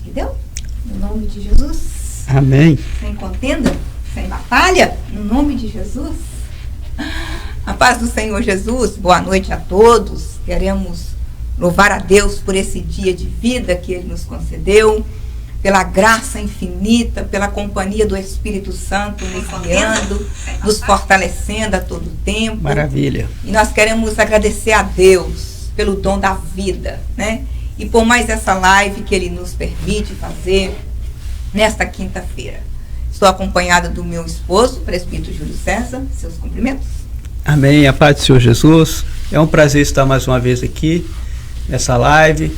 Entendeu? No nome de Jesus. Amém. Sem contenda, sem batalha, no nome de Jesus. A paz do Senhor Jesus, boa noite a todos. Queremos louvar a Deus por esse dia de vida que Ele nos concedeu, pela graça infinita, pela companhia do Espírito Santo nos guiando, nos fortalecendo a todo tempo. Maravilha. E nós queremos agradecer a Deus pelo dom da vida, né? E por mais essa live que Ele nos permite fazer nesta quinta-feira. Estou acompanhada do meu esposo, o presbítero Júlio César. Seus cumprimentos. Amém. A paz do Senhor Jesus. É um prazer estar mais uma vez aqui nessa live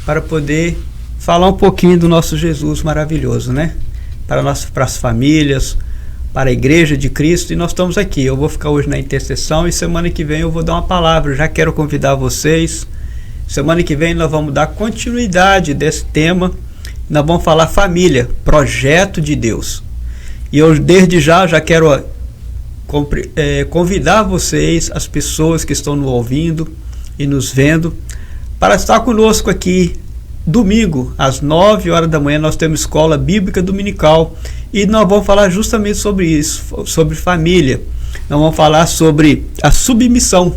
para poder falar um pouquinho do nosso Jesus maravilhoso, né? Para as famílias, para a Igreja de Cristo, e nós estamos aqui. Eu vou ficar hoje na intercessão e semana que vem eu vou dar uma palavra. Eu já quero convidar vocês. Semana que vem nós vamos dar continuidade desse tema. Nós vamos falar família, projeto de Deus. E eu desde já quero convidar vocês, as pessoas que estão nos ouvindo e nos vendo, para estar conosco aqui domingo, às 9 horas da manhã. Nós temos escola bíblica dominical e nós vamos falar justamente sobre isso, sobre família. Nós vamos falar sobre a submissão,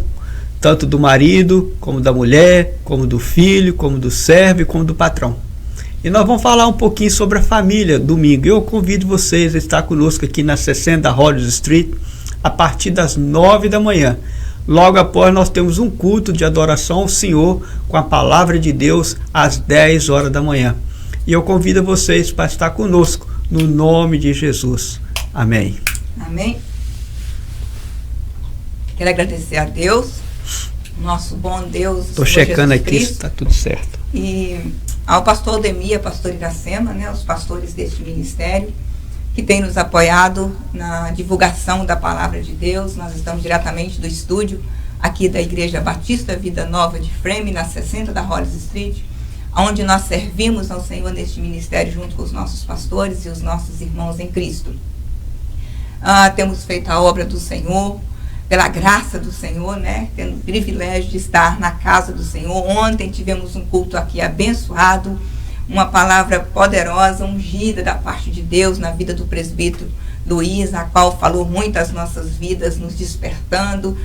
tanto do marido, como da mulher, como do filho, como do servo e como do patrão. E nós vamos falar um pouquinho sobre a família domingo. Eu convido vocês a estar conosco aqui na 60 Rhodes Street a partir das 9 da manhã. Logo após nós temos um culto de adoração ao Senhor com a palavra de Deus às 10 horas da manhã. E eu convido vocês para estar conosco no nome de Jesus. Amém. Amém. Quero agradecer a Deus, nosso bom Deus. Estou checando aqui se está tudo certo. E ao pastor Aldemir, pastor Iracema, né, os pastores deste ministério, que tem nos apoiado na divulgação da palavra de Deus. Nós estamos diretamente do estúdio aqui da Igreja Batista Vida Nova de Frame, na 60 da Rhodes Street, onde nós servimos ao Senhor neste ministério junto com os nossos pastores e os nossos irmãos em Cristo. Temos feito a obra do Senhor, pela graça do Senhor, né? Tendo o privilégio de estar na casa do Senhor. Ontem tivemos um culto aqui abençoado, uma palavra poderosa, ungida da parte de Deus na vida do presbítero Luiz, a qual falou muito às nossas vidas, nos despertando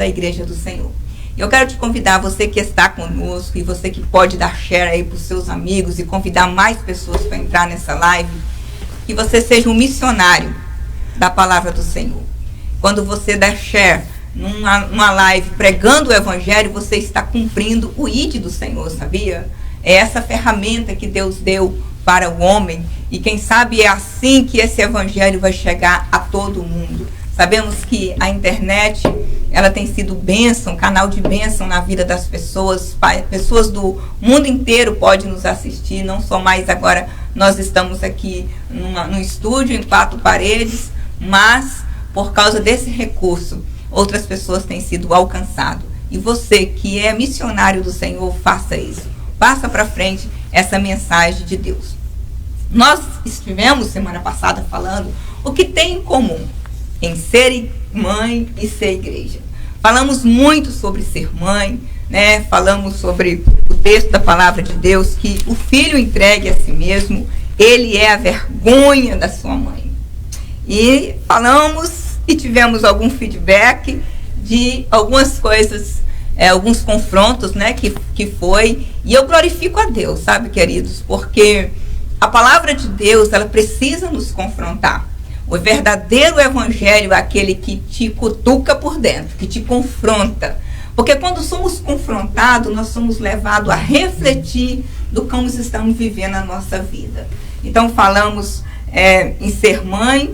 a Igreja do Senhor. Eu quero te convidar, você que está conosco e você que pode dar share aí para os seus amigos e convidar mais pessoas para entrar nessa live, que você seja um missionário da palavra do Senhor. Quando você der share numa live pregando o Evangelho, você está cumprindo o ID do Senhor, sabia? É essa ferramenta que Deus deu para o homem, e quem sabe é assim que esse Evangelho vai chegar a todo mundo. Sabemos que a internet, ela tem sido bênção, canal de bênção na vida das pessoas. Pessoas do mundo inteiro podem nos assistir, não só mais agora nós estamos aqui no estúdio, em 4 paredes, mas por causa desse recurso, outras pessoas têm sido alcançadas. E você que é missionário do Senhor, faça isso. Passa para frente essa mensagem de Deus. Nós estivemos semana passada falando o que tem em comum em ser mãe e ser igreja. Falamos muito sobre ser mãe, né? Falamos sobre o texto da palavra de Deus, que o filho entregue a si mesmo, ele é a vergonha da sua mãe. E falamos e tivemos algum feedback de algumas coisas, alguns confrontos, né, que foi, e eu glorifico a Deus, sabe, queridos, porque a palavra de Deus, ela precisa nos confrontar. O verdadeiro evangelho é aquele que te cutuca por dentro, que te confronta, porque quando somos confrontados, nós somos levados a refletir do como estamos vivendo a nossa vida. Então falamos em ser mãe,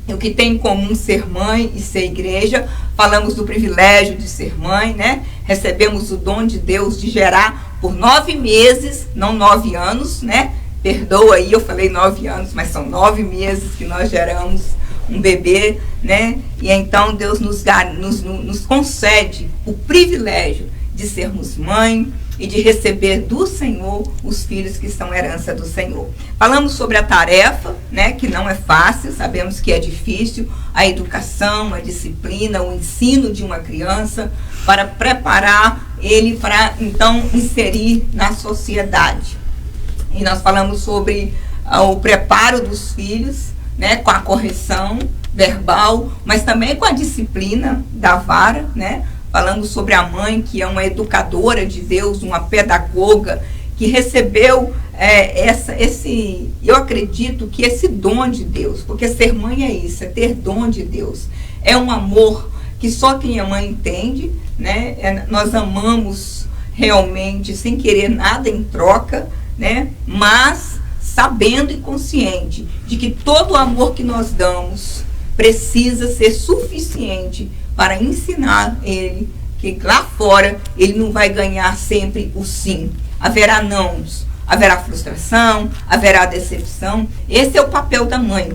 o que tem em comum ser mãe e ser igreja. Falamos do privilégio de ser mãe, né? Recebemos o dom de Deus de gerar por 9 meses, não 9 anos, né? Perdoa aí, eu falei 9 anos, mas são 9 meses que nós geramos um bebê, né? E então Deus nos concede o privilégio de sermos mãe e de receber do Senhor os filhos que são herança do Senhor. Falamos sobre a tarefa, né, que não é fácil, sabemos que é difícil, a educação, a disciplina, o ensino de uma criança para preparar ele para, então, inserir na sociedade. E nós falamos sobre o preparo dos filhos, né, com a correção verbal, mas também com a disciplina da vara, né? Falando sobre a mãe, que é uma educadora de Deus, uma pedagoga, que recebeu eu acredito que esse dom de Deus, porque ser mãe é isso, é ter dom de Deus, é um amor que só quem é mãe entende, né? Nós amamos realmente sem querer nada em troca, né? Mas sabendo e consciente de que todo o amor que nós damos precisa ser suficiente para ensinar ele que lá fora ele não vai ganhar sempre o sim. Haverá nãos, haverá frustração, haverá decepção. Esse é o papel da mãe.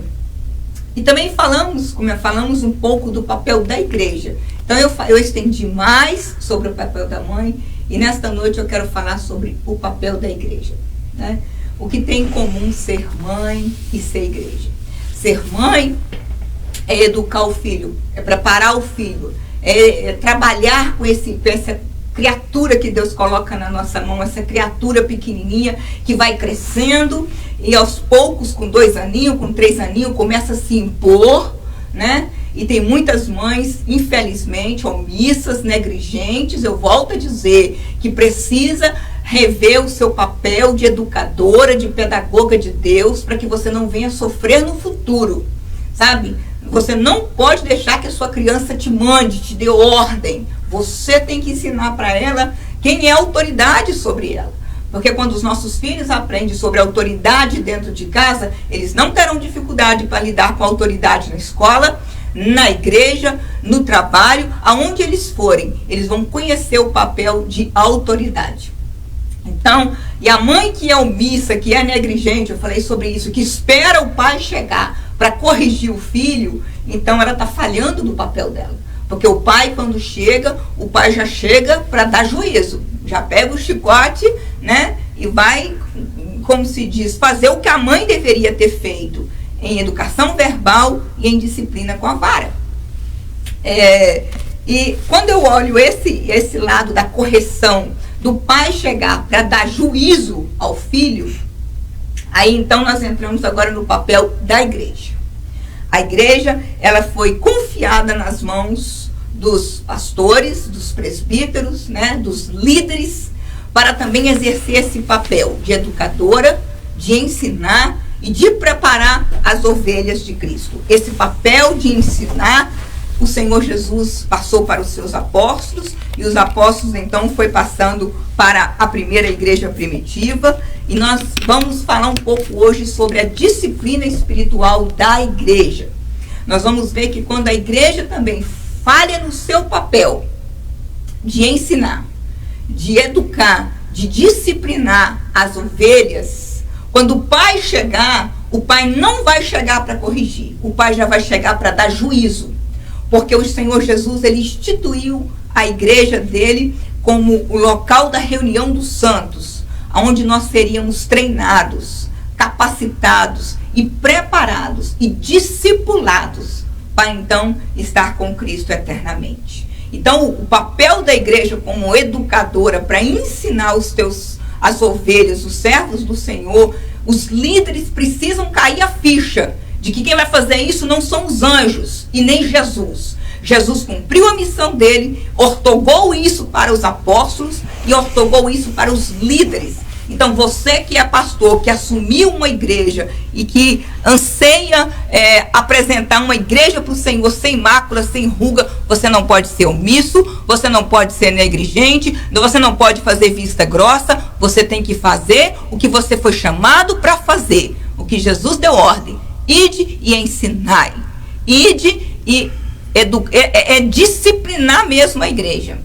E também falamos um pouco do papel da igreja. Então eu estendi mais sobre o papel da mãe e nesta noite eu quero falar sobre o papel da igreja, né? O que tem em comum ser mãe e ser igreja. Ser mãe é educar o filho, é preparar o filho, é trabalhar com essa criatura que Deus coloca na nossa mão, essa criatura pequenininha que vai crescendo e aos poucos, com 2 aninhos, com 3 aninhos, começa a se impor, né? E tem muitas mães, infelizmente, omissas, negligentes, eu volto a dizer, que precisa rever o seu papel de educadora, de pedagoga de Deus, para que você não venha sofrer no futuro, sabe? Você não pode deixar que a sua criança te mande, te dê ordem. Você tem que ensinar para ela quem é a autoridade sobre ela. Porque quando os nossos filhos aprendem sobre a autoridade dentro de casa, eles não terão dificuldade para lidar com a autoridade na escola, na igreja, no trabalho, aonde eles forem. Eles vão conhecer o papel de autoridade. Então, e a mãe que é omissa, que é negligente, eu falei sobre isso, que espera o pai chegar para corrigir o filho, então ela está falhando no papel dela. Porque o pai, quando chega, o pai já chega para dar juízo. Já pega o chicote, né? E vai, como se diz, fazer o que a mãe deveria ter feito em educação verbal e em disciplina com a vara. E quando eu olho esse lado da correção, do pai chegar para dar juízo ao filho, aí então nós entramos agora no papel da igreja. A igreja, ela foi confiada nas mãos dos pastores, dos presbíteros, né, dos líderes, para também exercer esse papel de educadora, de ensinar e de preparar as ovelhas de Cristo. Esse papel de ensinar, o Senhor Jesus passou para os seus apóstolos, e os apóstolos então foi passando para a primeira igreja primitiva, e nós vamos falar um pouco hoje sobre a disciplina espiritual da igreja. Nós vamos ver que quando a igreja também falha no seu papel de ensinar, de educar, de disciplinar as ovelhas, quando o pai chegar, o pai não vai chegar para corrigir, o pai já vai chegar para dar juízo, porque o Senhor Jesus, ele instituiu a igreja dele como o local da reunião dos santos, onde nós seríamos treinados, capacitados e preparados e discipulados para então estar com Cristo eternamente. Então o papel da igreja como educadora para ensinar as ovelhas, os servos do Senhor, os líderes precisam cair a ficha de que quem vai fazer isso não são os anjos e nem Jesus. Jesus cumpriu a missão dele, ortogou isso para os apóstolos e ortogou isso para os líderes. Então você que é pastor, que assumiu uma igreja e que anseia apresentar uma igreja para o Senhor sem mácula, sem ruga, você não pode ser omisso, você não pode ser negligente, você não pode fazer vista grossa, você tem que fazer o que você foi chamado para fazer, o que Jesus deu ordem. Ide e ensinai. Ide e disciplinar mesmo a igreja.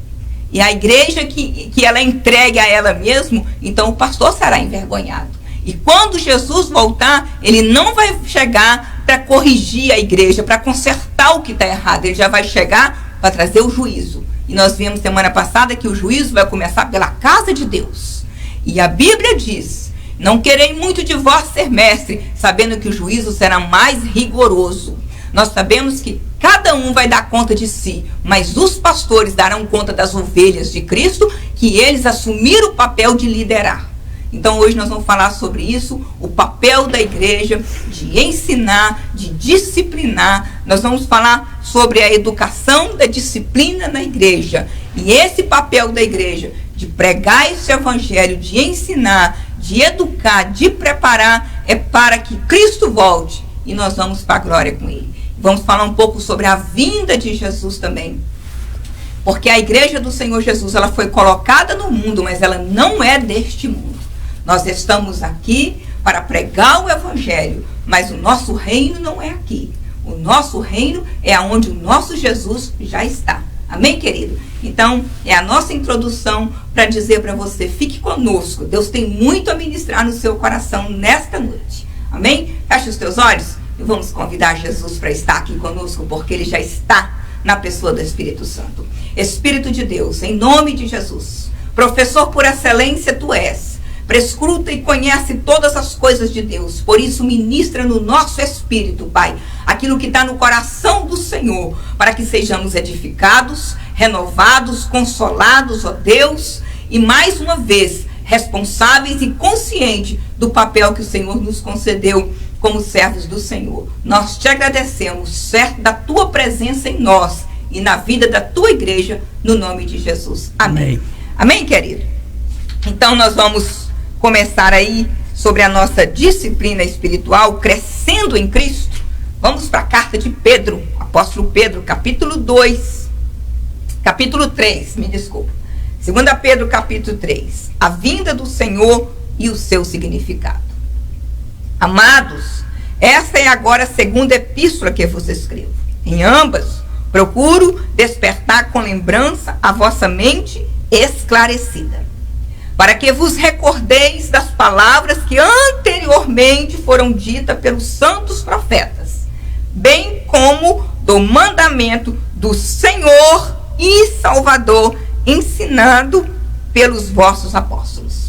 E a igreja que ela entregue a ela mesmo, então o pastor será envergonhado. E quando Jesus voltar, ele não vai chegar para corrigir a igreja, para consertar o que está errado. Ele já vai chegar para trazer o juízo. E nós vimos semana passada que o juízo vai começar pela casa de Deus. E a Bíblia diz: não querei muito de vós ser mestre, sabendo que o juízo será mais rigoroso. Nós sabemos que cada um vai dar conta de si, mas os pastores darão conta das ovelhas de Cristo, que eles assumiram o papel de liderar. Então hoje nós vamos falar sobre isso, o papel da igreja de ensinar, de disciplinar. Nós vamos falar sobre a educação da disciplina na igreja. E esse papel da igreja de pregar esse evangelho, de ensinar, de educar, de preparar, é para que Cristo volte e nós vamos para a glória com ele. Vamos falar um pouco sobre a vinda de Jesus também. Porque a igreja do Senhor Jesus, ela foi colocada no mundo, mas ela não é deste mundo. Nós estamos aqui para pregar o evangelho, mas o nosso reino não é aqui. O nosso reino é onde o nosso Jesus já está. Amém, querido? Então, é a nossa introdução para dizer para você, fique conosco. Deus tem muito a ministrar no seu coração nesta noite. Amém? Feche os teus olhos e vamos convidar Jesus para estar aqui conosco, porque ele já está na pessoa do Espírito Santo. Espírito de Deus, em nome de Jesus, professor por excelência tu és, prescruta e conhece todas as coisas de Deus, por isso ministra no nosso espírito, Pai, aquilo que está no coração do Senhor, para que sejamos edificados, renovados, consolados, ó Deus, e mais uma vez, responsáveis e conscientes do papel que o Senhor nos concedeu como servos do Senhor. Nós te agradecemos, certo, da tua presença em nós e na vida da tua igreja, no nome de Jesus. Amém. Amém, querido? Então nós vamos começar aí sobre a nossa disciplina espiritual, crescendo em Cristo. Vamos para a carta de Pedro, apóstolo Pedro, capítulo 3, me desculpa. 2 Pedro, capítulo 3, a vinda do Senhor e o seu significado. Amados, essa é agora a segunda epístola que vos escrevo. Em ambas, procuro despertar com lembrança a vossa mente esclarecida, para que vos recordeis das palavras que anteriormente foram ditas pelos santos profetas, bem como do mandamento do Senhor e Salvador, ensinado pelos vossos apóstolos.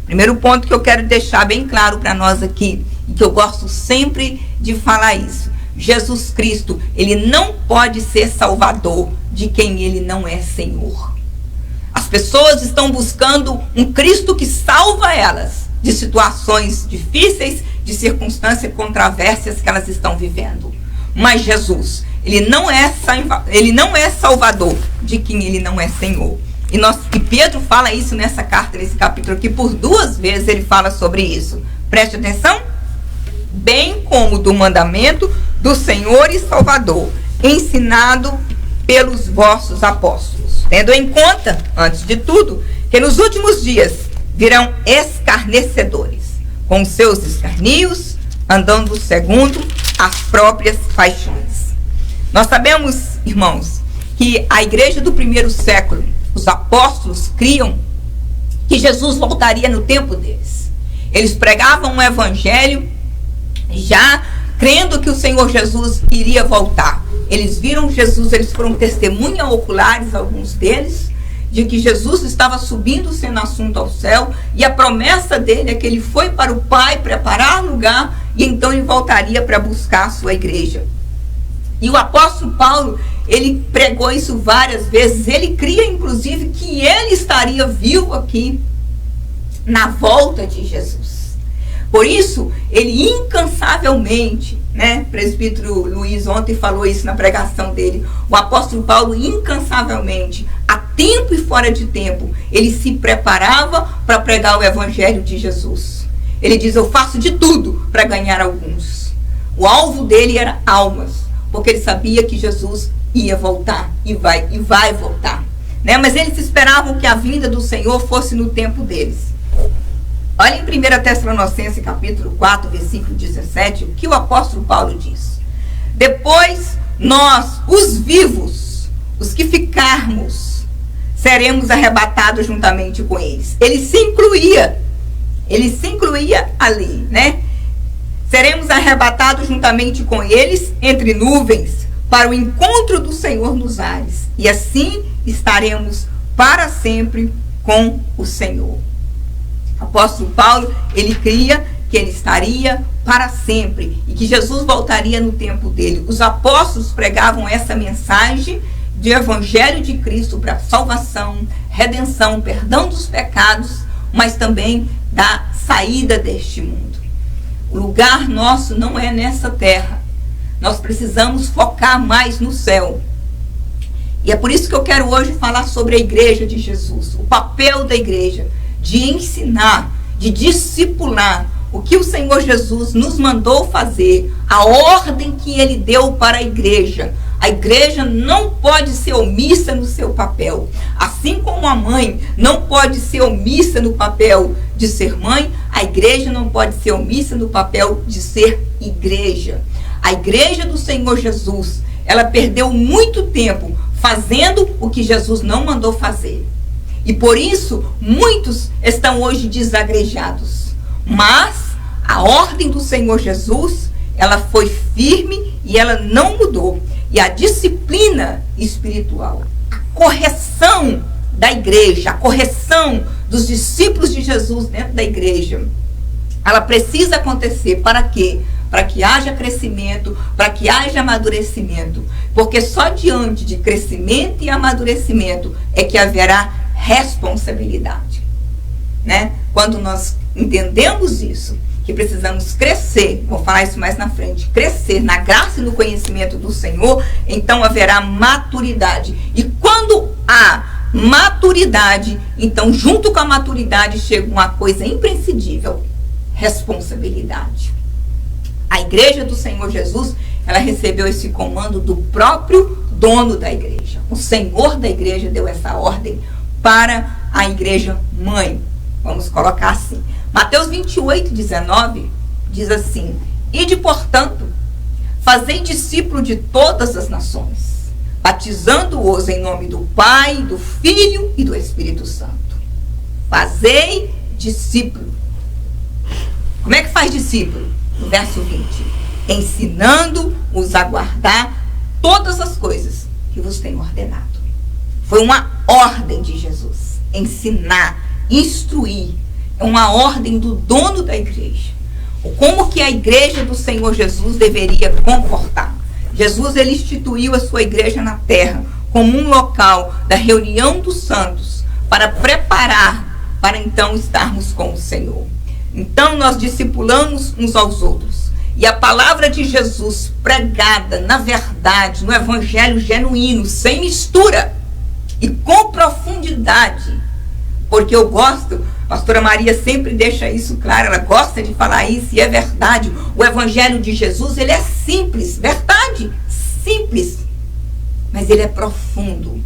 Primeiro ponto que eu quero deixar bem claro para nós aqui, e que eu gosto sempre de falar isso: Jesus Cristo, ele não pode ser salvador de quem ele não é Senhor. As pessoas estão buscando um Cristo que salva elas de situações difíceis, de circunstâncias controversas que elas estão vivendo. Mas Jesus, ele não é salvador de quem ele não é Senhor. E Pedro fala isso nessa carta, nesse capítulo aqui, por 2 vezes ele fala sobre isso. Preste atenção. Bem como do mandamento do Senhor e Salvador, ensinado pelos vossos apóstolos. Tendo em conta, antes de tudo, que nos últimos dias virão escarnecedores, com seus escarnios, andando segundo as próprias paixões. Nós sabemos, irmãos, que a igreja do primeiro século, os apóstolos criam que Jesus voltaria no tempo deles. Eles pregavam um evangelho já crendo que o Senhor Jesus iria voltar. Eles viram Jesus, eles foram testemunhas oculares, alguns deles, de que Jesus estava subindo sendo assunto ao céu, e a promessa dele é que ele foi para o Pai preparar lugar, e então ele voltaria para buscar a sua igreja. E o apóstolo Paulo, ele pregou isso várias vezes. Ele cria, inclusive, que ele estaria vivo aqui na volta de Jesus. Por isso, ele incansavelmente, né, presbítero Luiz ontem falou isso na pregação dele, o apóstolo Paulo incansavelmente, a tempo e fora de tempo, ele se preparava para pregar o evangelho de Jesus. Ele diz: eu faço de tudo para ganhar alguns. O alvo dele era almas, porque ele sabia que Jesus ia voltar e vai voltar, né? Mas eles esperavam que a vinda do Senhor fosse no tempo deles. Olha em 1 Tessalonicenses capítulo 4, versículo 17, o que o apóstolo Paulo diz: depois nós, os vivos, os que ficarmos, seremos arrebatados juntamente com eles. Ele se incluía ali, né? Seremos arrebatados juntamente com eles entre nuvens para o encontro do Senhor nos ares, e assim estaremos para sempre com o Senhor. O apóstolo Paulo, ele cria que ele estaria para sempre e que Jesus voltaria no tempo dele. Os apóstolos pregavam essa mensagem de evangelho de Cristo para salvação, redenção, perdão dos pecados, mas também da saída deste mundo. O lugar nosso não é nessa terra. Nós precisamos focar mais no céu. E é por isso que eu quero hoje falar sobre a igreja de Jesus, o papel da igreja, de ensinar, de discipular o que o Senhor Jesus nos mandou fazer, a ordem que ele deu para a igreja. A igreja não pode ser omissa no seu papel. Assim como a mãe não pode ser omissa no papel de ser mãe, a igreja não pode ser omissa no papel de ser igreja. A igreja do Senhor Jesus, ela perdeu muito tempo fazendo o que Jesus não mandou fazer. E por isso, muitos estão hoje desagrejados. Mas a ordem do Senhor Jesus, ela foi firme e ela não mudou. E a disciplina espiritual, a correção da igreja, a correção dos discípulos de Jesus dentro da igreja, ela precisa acontecer. Para quê? Para que haja crescimento, para que haja amadurecimento. Porque só diante de crescimento e amadurecimento é que haverá responsabilidade. Né? Quando nós entendemos isso, que precisamos crescer, vou falar isso mais na frente, crescer na graça e no conhecimento do Senhor, então haverá maturidade. E quando há maturidade, então junto com a maturidade chega uma coisa imprescindível: responsabilidade. A igreja do Senhor Jesus, ela recebeu esse comando do próprio dono da igreja. O Senhor da igreja deu essa ordem para a igreja mãe. Vamos colocar assim. Mateus 28:19 diz assim: Ide, portanto, fazei discípulo de todas as nações, batizando-os em nome do Pai, do Filho e do Espírito Santo. Fazei discípulo. Como é que faz discípulo? No verso 20. Ensinando-os a guardar todas as coisas que vos tenho ordenado. Foi uma ordem de Jesus. Ensinar, instruir. É uma ordem do dono da igreja. Como que a igreja do Senhor Jesus deveria comportar? Jesus, ele instituiu a sua igreja na terra como um local da reunião dos santos para preparar para então estarmos com o Senhor. Então nós discipulamos uns aos outros. E a palavra de Jesus pregada na verdade, no evangelho genuíno, sem mistura e com profundidade. Porque eu gosto, a pastora Maria sempre deixa isso claro, ela gosta de falar isso e é verdade. O evangelho de Jesus, ele é simples, verdade, simples, mas ele é profundo.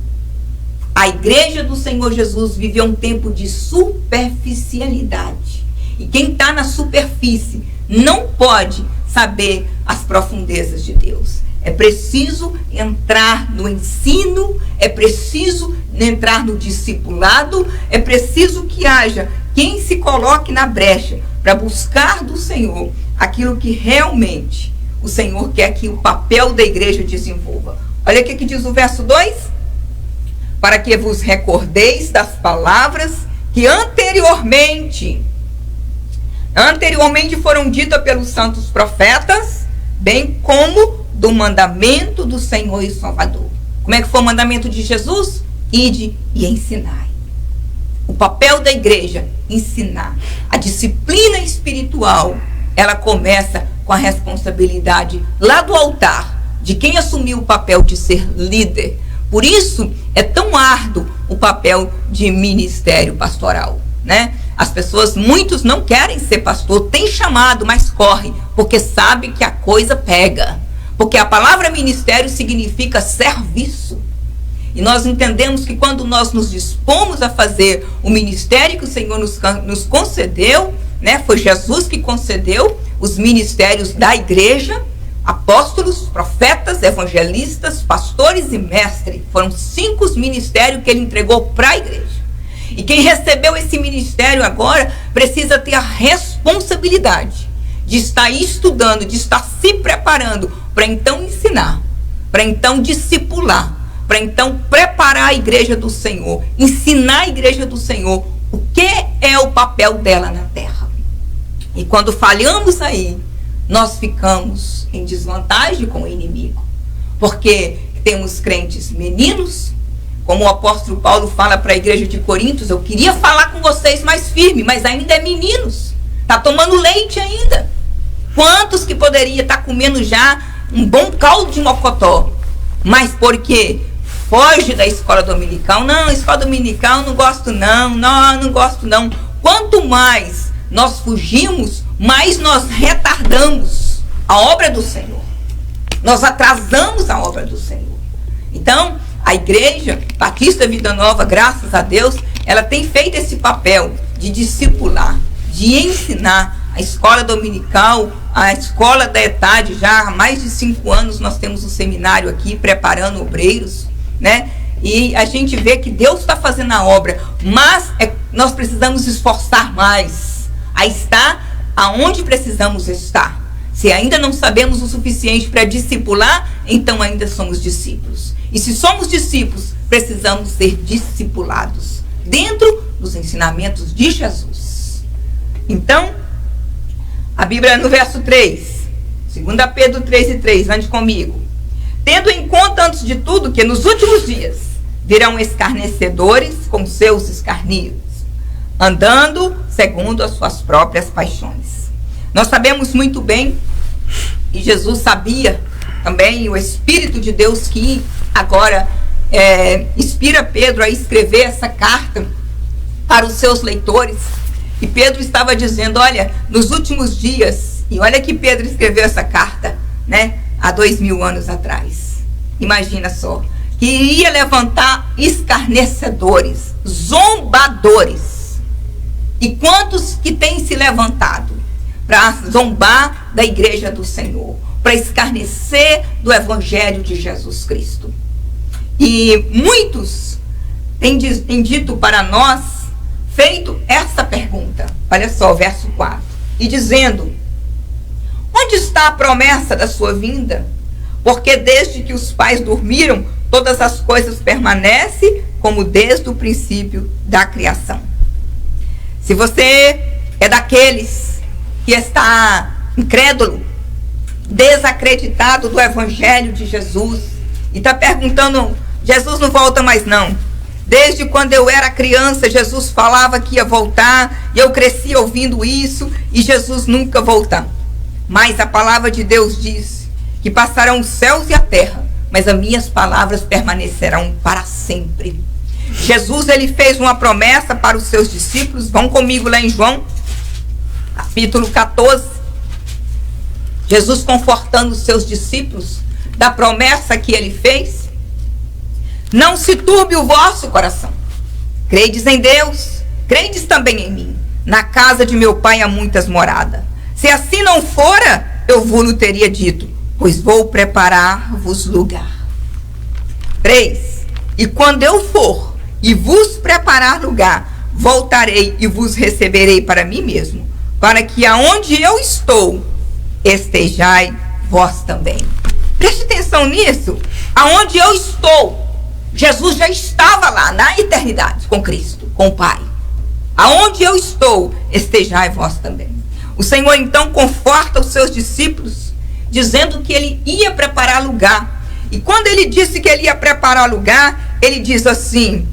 A igreja do Senhor Jesus viveu um tempo de superficialidade. E quem está na superfície não pode saber as profundezas de Deus. É preciso entrar no ensino, é preciso entrar no discipulado, é preciso que haja quem se coloque na brecha para buscar do Senhor aquilo que realmente o Senhor quer que o papel da igreja desenvolva. Olha o que diz o verso 2. Para que vos recordeis das palavras que anteriormente foram ditas pelos santos profetas, bem como do mandamento do Senhor e Salvador. Como é que foi o mandamento de Jesus? Ide e ensinai. O papel da igreja, ensinar. A disciplina espiritual, ela começa com a responsabilidade lá do altar, de quem assumiu o papel de ser líder. Por isso, é tão árduo o papel de ministério pastoral, né? As pessoas, muitos não querem ser pastor, tem chamado, mas correm, porque sabe que a coisa pega. Porque a palavra ministério significa serviço. E nós entendemos que quando nós nos dispomos a fazer o ministério que o Senhor nos concedeu, né? Foi Jesus que concedeu os ministérios da igreja, apóstolos, profetas, evangelistas, pastores e mestres. Foram 5 ministérios que ele entregou para a igreja. E quem recebeu esse ministério agora precisa ter a responsabilidade de estar estudando, de estar se preparando para então ensinar, para então discipular, para então preparar a igreja do Senhor, ensinar a igreja do Senhor o que é o papel dela na terra. E quando falhamos aí, nós ficamos em desvantagem com o inimigo, porque temos crentes meninos, Como o apóstolo Paulo fala para a igreja de Coríntios, eu queria falar com vocês mais firme, mas ainda é meninos. Está tomando leite ainda. Quantos que poderia estar comendo já um bom caldo de mocotó? Mas porque foge da escola dominical. Não, escola dominical não gosto não gosto não. Quanto mais nós fugimos, mais nós retardamos a obra do Senhor. Nós atrasamos a obra do Senhor. Então, a Igreja Batista Vida Nova, graças a Deus, ela tem feito esse papel de discipular, de ensinar. A escola dominical, a escola da ETAD, já há mais de 5 anos nós temos um seminário aqui preparando obreiros, né? E a gente vê que Deus está fazendo a obra, mas nós precisamos esforçar mais a estar aonde precisamos estar. Se ainda não sabemos o suficiente para discipular, então ainda somos discípulos. E se somos discípulos, precisamos ser discipulados dentro dos ensinamentos de Jesus. Então, a Bíblia no verso 3, 2 Pedro 3:3, ande comigo. Tendo em conta, antes de tudo, que nos últimos dias virão escarnecedores com seus escarnios, andando segundo as suas próprias paixões. Nós sabemos muito bem, e Jesus sabia também, o Espírito de Deus que agora inspira Pedro a escrever essa carta para os seus leitores. E Pedro estava dizendo, olha, nos últimos dias, e olha que Pedro escreveu essa carta, né, há 2000 anos atrás. Imagina só, que iria levantar escarnecedores, zombadores. E quantos que têm se levantado para zombar da igreja do Senhor, para escarnecer do Evangelho de Jesus Cristo. E muitos têm dito para nós, feito essa pergunta, olha só, verso 4, e dizendo, onde está a promessa da sua vinda? Porque desde que os pais dormiram, todas as coisas permanecem como desde o princípio da criação. Se você é daqueles que está incrédulo, desacreditado do Evangelho de Jesus, e está perguntando, Jesus não volta mais não. Desde quando eu era criança, Jesus falava que ia voltar, e eu cresci ouvindo isso, e Jesus nunca volta. Mas a palavra de Deus diz que passarão os céus e a terra, mas as minhas palavras permanecerão para sempre. Jesus, ele fez uma promessa para os seus discípulos. Vão comigo lá em João, capítulo 14. Jesus confortando os seus discípulos da promessa que ele fez. Não se turbe o vosso coração. Credes em Deus, credes também em mim. Na casa de meu pai há muitas moradas. Se assim não fora, eu vos teria dito, pois vou preparar-vos lugar. 3. E quando eu for e vos preparar lugar, voltarei e vos receberei para mim mesmo, para que aonde eu estou, estejai vós também. Preste atenção nisso. Aonde eu estou, Jesus já estava lá na eternidade com Cristo, com o Pai. Aonde eu estou, estejai vós também. O Senhor então conforta os seus discípulos, dizendo que ele ia preparar lugar. E quando ele disse que ele ia preparar lugar, ele diz assim,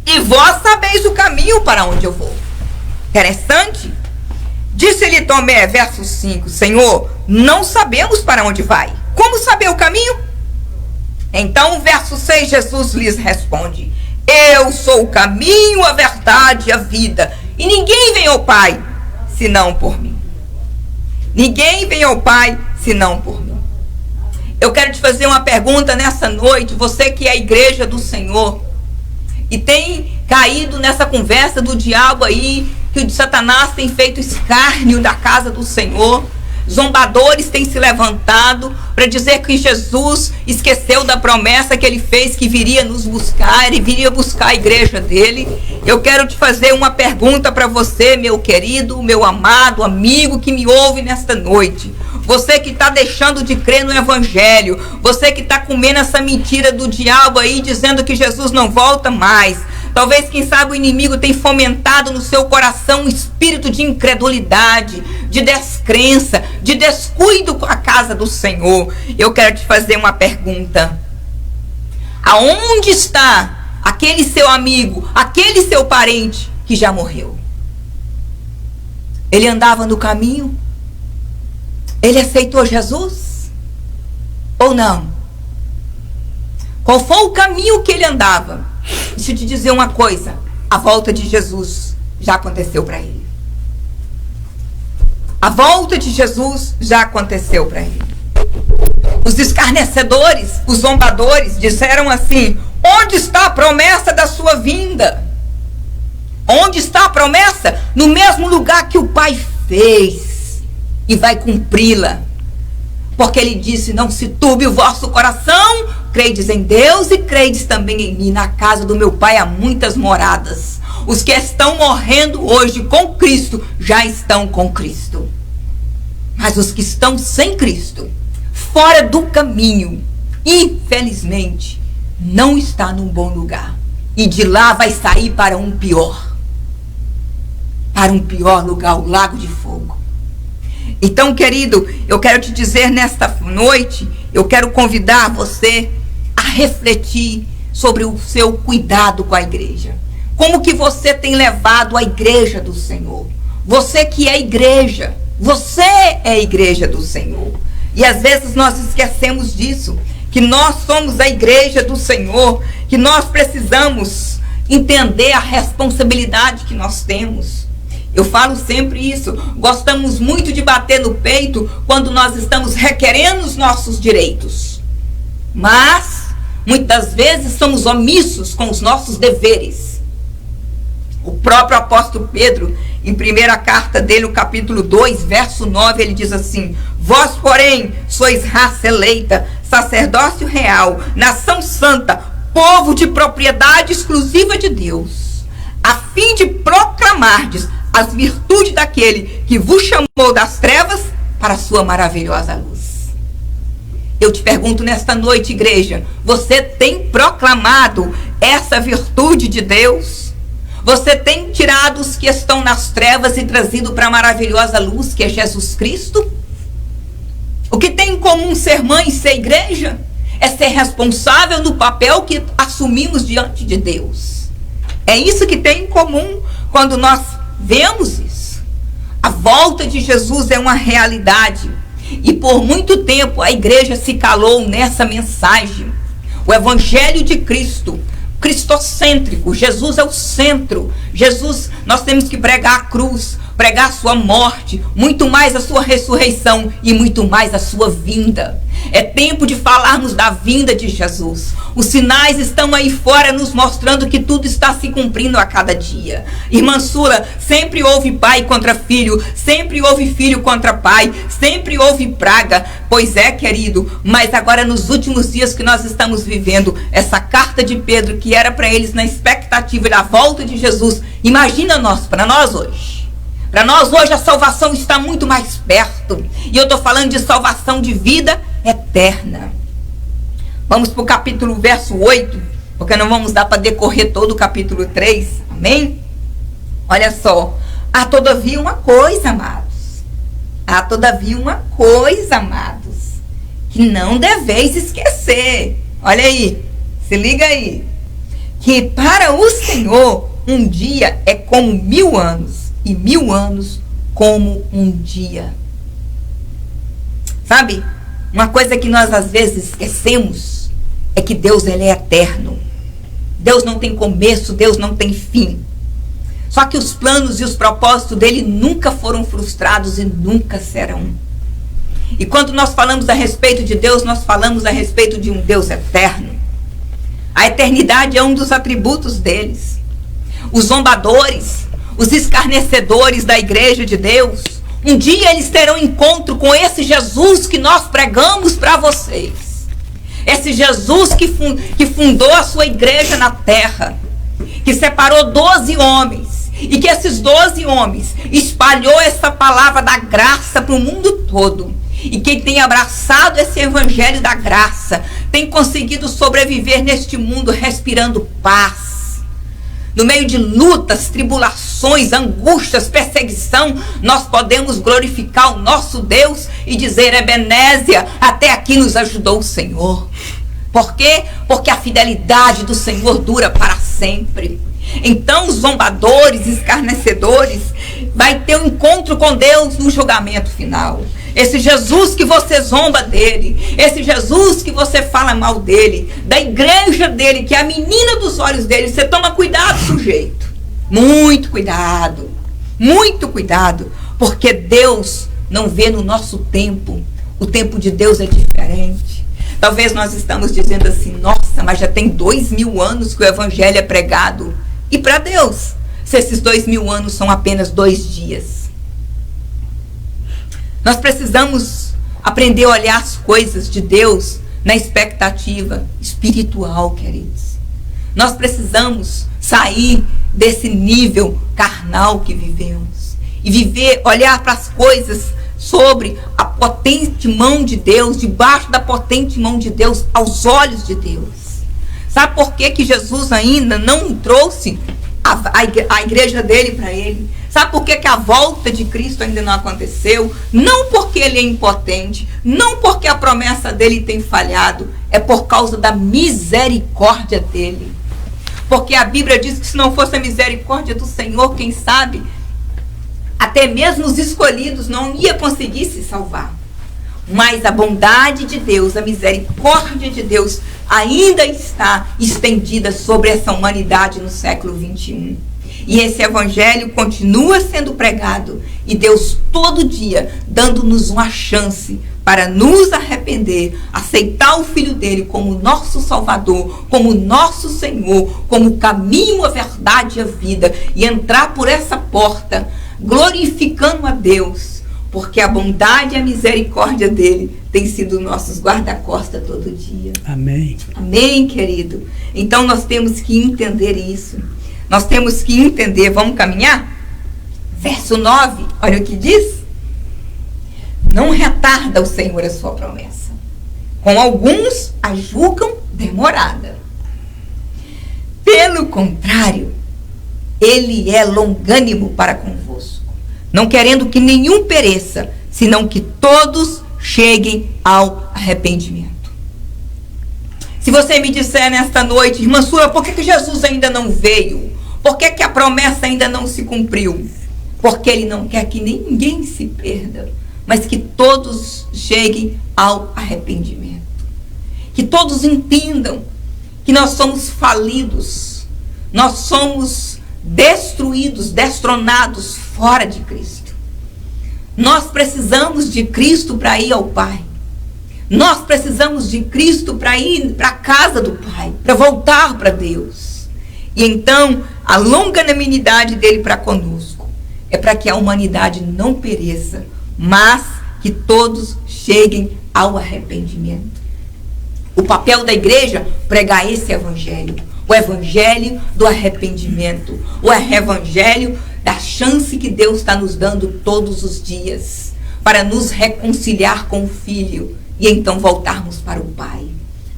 e vós sabeis o caminho para onde eu vou. Interessante. Disse-lhe Tomé, verso 5, Senhor, não sabemos para onde vai. Como saber o caminho? Então, verso 6, Jesus lhes responde, eu sou o caminho, a verdade e a vida, e ninguém vem ao Pai, senão por mim. Ninguém vem ao Pai, senão por mim. Eu quero te fazer uma pergunta nessa noite, você que é a igreja do Senhor, e tem caído nessa conversa do diabo aí, que o Satanás tem feito escárnio da casa do Senhor, zombadores têm se levantado para dizer que Jesus esqueceu da promessa que ele fez, que viria nos buscar, ele viria buscar a igreja dele. Eu quero te fazer uma pergunta para você, meu querido, meu amado amigo que me ouve nesta noite. Você que está deixando de crer no Evangelho, você que está comendo essa mentira do diabo aí, dizendo que Jesus não volta mais. Talvez, quem sabe, o inimigo tem fomentado no seu coração um espírito de incredulidade, de descrença, de descuido com a casa do Senhor. Eu quero te fazer uma pergunta. Aonde está aquele seu amigo, aquele seu parente que já morreu. Ele andava no caminho? Ele aceitou Jesus? Ou não? Qual foi o caminho que ele andava? Deixa eu te dizer uma coisa. A volta de Jesus já aconteceu para ele. A volta de Jesus já aconteceu para ele. Os escarnecedores, os zombadores disseram assim: onde está a promessa da sua vinda? Onde está a promessa? No mesmo lugar que o Pai fez, e vai cumpri-la. Porque ele disse: não se turbe o vosso coração, credes em Deus e credes também em mim. Na casa do meu Pai há muitas moradas. Os que estão morrendo hoje com Cristo já estão com Cristo. Mas os que estão sem Cristo, fora do caminho, infelizmente, não está num bom lugar. E de lá vai sair para um pior. Para um pior lugar, o lago de fogo. Então, querido, eu quero te dizer nesta noite, eu quero convidar você a refletir sobre o seu cuidado com a igreja. Como que você tem levado a igreja do Senhor? Você que é igreja, você é a igreja do Senhor. E às vezes nós esquecemos disso, que nós somos a igreja do Senhor, que nós precisamos entender a responsabilidade que nós temos. Eu falo sempre isso, gostamos muito de bater no peito quando nós estamos requerendo os nossos direitos. Mas, muitas vezes, somos omissos com os nossos deveres. O próprio apóstolo Pedro, em primeira carta dele, o capítulo 2, verso 9, ele diz assim: vós, porém, sois raça eleita, sacerdócio real, nação santa, povo de propriedade exclusiva de Deus, a fim de proclamardes as virtudes daquele que vos chamou das trevas para a sua maravilhosa luz. Eu te pergunto nesta noite, igreja, você tem proclamado essa virtude de Deus? Você tem tirado os que estão nas trevas e trazido para a maravilhosa luz que é Jesus Cristo? O que tem em comum ser mãe e ser igreja é ser responsável no papel que assumimos diante de Deus. É isso que tem em comum quando nós vemos isso. A volta de Jesus é uma realidade. E por muito tempo a igreja se calou nessa mensagem. O evangelho de Cristo, cristocêntrico, Jesus é o centro. Jesus, nós temos que pregar a cruz, pregar a sua morte, muito mais a sua ressurreição e muito mais a sua vinda. É tempo de falarmos da vinda de Jesus. Os sinais estão aí fora nos mostrando que tudo está se cumprindo a cada dia. Irmã Sula, sempre houve pai contra filho, sempre houve filho contra pai, sempre houve praga. Pois é, querido, mas agora nos últimos dias que nós estamos vivendo, essa carta de Pedro que era para eles na expectativa da volta de Jesus, imagina para nós hoje. Para nós hoje a salvação está muito mais perto. E eu estou falando de salvação de vida eterna. Vamos para o capítulo verso 8, porque não vamos dar para decorrer todo o capítulo 3. Amém? Olha só. Há todavia uma coisa, amados. Há todavia uma coisa, amados, que não deveis esquecer. Olha aí. Se liga aí. Que para o Senhor um dia é como 1000 anos. E 1000 anos como um dia. Sabe? Uma coisa que nós às vezes esquecemos é que Deus, ele é eterno. Deus não tem começo, Deus não tem fim. Só que os planos e os propósitos dele nunca foram frustrados e nunca serão. E quando nós falamos a respeito de Deus, nós falamos a respeito de um Deus eterno. A eternidade é um dos atributos deles. Os zombadores, os escarnecedores da igreja de Deus, um dia eles terão encontro com esse Jesus que nós pregamos para vocês. Esse Jesus que fundou a sua igreja na terra, que separou 12 homens, e que esses 12 homens espalhou essa palavra da graça para o mundo todo. E quem tem abraçado esse evangelho da graça tem conseguido sobreviver neste mundo respirando paz. No meio de lutas, tribulações, angústias, perseguição, nós podemos glorificar o nosso Deus e dizer: Ebenézia, até aqui nos ajudou o Senhor. Por quê? Porque a fidelidade do Senhor dura para sempre. Então os zombadores, escarnecedores, vai ter um encontro com Deus no julgamento final. Esse Jesus que você zomba dele, esse Jesus que você fala mal dele, da igreja dele, que é a menina dos olhos dele, você toma cuidado, sujeito. Muito cuidado, porque Deus não vê no nosso tempo. O tempo de Deus é diferente. Talvez nós estamos dizendo assim, nossa, mas já tem 2000 anos que o evangelho é pregado. E para Deus, se esses 2000 anos são apenas 2 dias. Nós precisamos aprender a olhar as coisas de Deus na expectativa espiritual, queridos. Nós precisamos sair desse nível carnal que vivemos e olhar para as coisas sobre a potente mão de Deus, debaixo da potente mão de Deus, aos olhos de Deus. Sabe por que Jesus ainda não trouxe a igreja dele para ele? Sabe por que a volta de Cristo ainda não aconteceu? Não porque ele é impotente, não porque a promessa dele tem falhado, é por causa da misericórdia dele. Porque a Bíblia diz que se não fosse a misericórdia do Senhor, quem sabe, até mesmo os escolhidos não ia conseguir se salvar. Mas a bondade de Deus, a misericórdia de Deus ainda está estendida sobre essa humanidade no século 21. E esse evangelho continua sendo pregado. E Deus todo dia dando-nos uma chance para nos arrepender, aceitar o Filho dele como nosso Salvador, como nosso Senhor, como o caminho, a verdade e a vida. E entrar por essa porta glorificando a Deus. Porque a bondade e a misericórdia dele tem sido nossos guarda-costas todo dia. Amém. Amém, querido? Então nós temos que entender isso. Nós temos que entender. Vamos caminhar? Verso 9, olha o que diz. Não retarda o Senhor a sua promessa. Com alguns a julgam demorada. Pelo contrário, ele é longânimo para convosco, não querendo que nenhum pereça, senão que todos cheguem ao arrependimento. Se você me disser nesta noite, irmã Sura, por que Jesus ainda não veio? Por que a promessa ainda não se cumpriu? Porque ele não quer que ninguém se perda, mas que todos cheguem ao arrependimento. Que todos entendam que nós somos falidos, nós somos destruídos, destronados fora de Cristo. Nós precisamos de Cristo para ir ao Pai. Nós precisamos de Cristo para ir para a casa do Pai, para voltar para Deus. E então, a longanimidade dele para conosco é para que a humanidade não pereça, mas que todos cheguem ao arrependimento. O papel da igreja, pregar esse evangelho. O evangelho do arrependimento. O evangelho da chance que Deus está nos dando todos os dias para nos reconciliar com o Filho e então voltarmos para o Pai.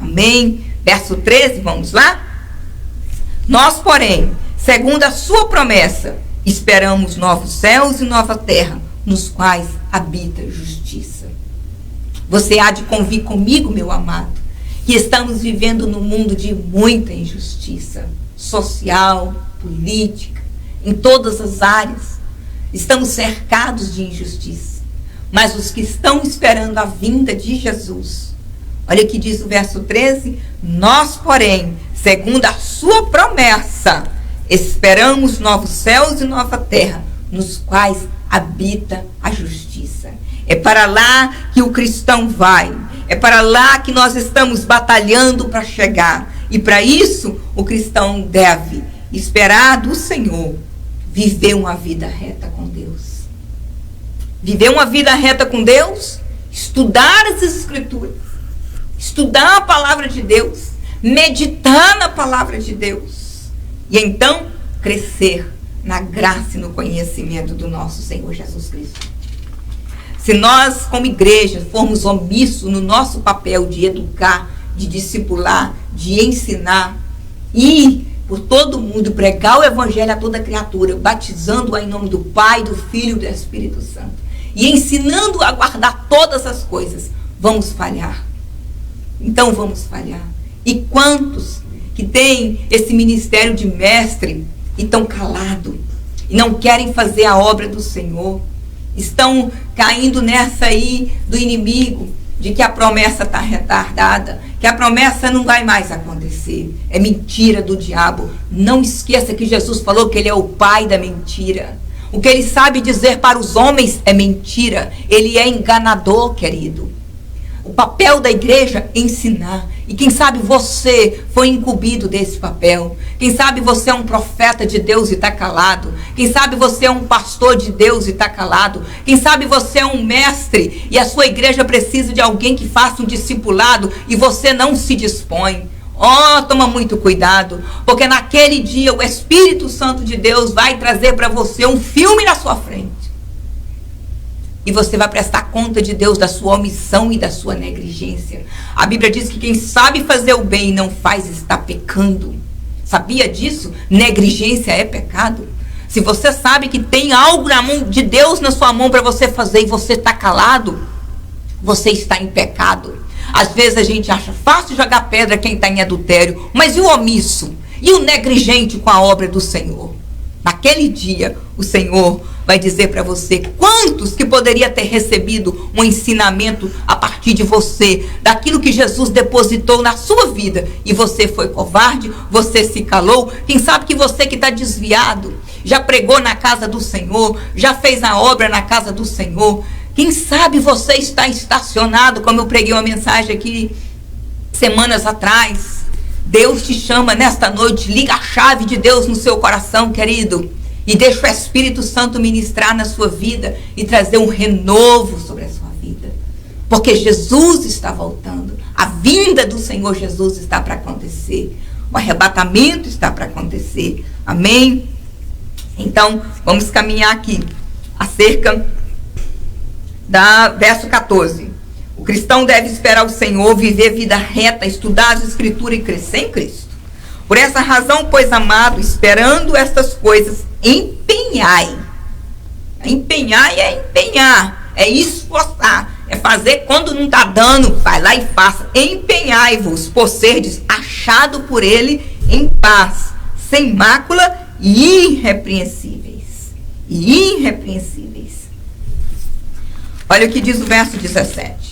Amém? Verso 13, vamos lá? Nós, porém, segundo a sua promessa, esperamos novos céus e nova terra, nos quais habita justiça. Você há de convir comigo, meu amado, que estamos vivendo num mundo de muita injustiça social, política, em todas as áreas. Estamos cercados de injustiça. Mas os que estão esperando a vinda de Jesus, olha o que diz o verso 13, nós, porém, segundo a sua promessa, esperamos novos céus e nova terra, nos quais habita a justiça. É para lá que o cristão vai. É para lá que nós estamos batalhando para chegar. E para isso, o cristão deve esperar do Senhor viver uma vida reta com Deus. Viver uma vida reta com Deus, estudar as Escrituras, estudar a palavra de Deus, meditar na palavra de Deus. E então, crescer na graça e no conhecimento do nosso Senhor Jesus Cristo. Se nós, como igreja, formos omissos no nosso papel de educar, de discipular, de ensinar, e por todo mundo pregar o evangelho a toda criatura, batizando-a em nome do Pai, do Filho e do Espírito Santo, e ensinando a guardar todas as coisas, vamos falhar. Então vamos falhar. E quantos que têm esse ministério de mestre e estão calados e não querem fazer a obra do Senhor, estão caindo nessa aí do inimigo, de que a promessa está retardada, que a promessa não vai mais acontecer. É mentira do diabo. Não esqueça que Jesus falou que ele é o pai da mentira. O que ele sabe dizer para os homens é mentira. Ele é enganador, querido. O papel da igreja é ensinar. E quem sabe você foi incumbido desse papel. Quem sabe você é um profeta de Deus e está calado. Quem sabe você é um pastor de Deus e está calado. Quem sabe você é um mestre e a sua igreja precisa de alguém que faça um discipulado e você não se dispõe. Oh, toma muito cuidado, porque naquele dia o Espírito Santo de Deus vai trazer para você um filme na sua frente. E você vai prestar conta de Deus da sua omissão e da sua negligência. A Bíblia diz que quem sabe fazer o bem e não faz está pecando. Sabia disso? Negligência é pecado. Se você sabe que tem algo na mão de Deus na sua mão para você fazer e você está calado, você está em pecado. Às vezes a gente acha fácil jogar pedra quem está em adultério, mas e o omisso? E o negligente com a obra do Senhor? Naquele dia, o Senhor vai dizer para você quantos que poderia ter recebido um ensinamento a partir de você, daquilo que Jesus depositou na sua vida, e você foi covarde, você se calou. Quem sabe que você que está desviado, já pregou na casa do Senhor, já fez a obra na casa do Senhor. Quem sabe você está estacionado, como eu preguei uma mensagem aqui semanas atrás. Deus te chama nesta noite, liga a chave de Deus no seu coração, querido, e deixa o Espírito Santo ministrar na sua vida e trazer um renovo sobre a sua vida. Porque Jesus está voltando, a vinda do Senhor Jesus está para acontecer, o arrebatamento está para acontecer, amém? Então, vamos caminhar aqui, acerca verso 14. O cristão deve esperar o Senhor, viver vida reta, estudar as Escrituras e crescer em Cristo. Por essa razão, pois, amado, esperando estas coisas, empenhai. Empenhar é empenhar, é esforçar, é fazer quando não está dando, vai lá e faça. Empenhai-vos, por serdes achado por ele em paz, sem mácula e irrepreensíveis. Irrepreensíveis. Olha o que diz o verso 17.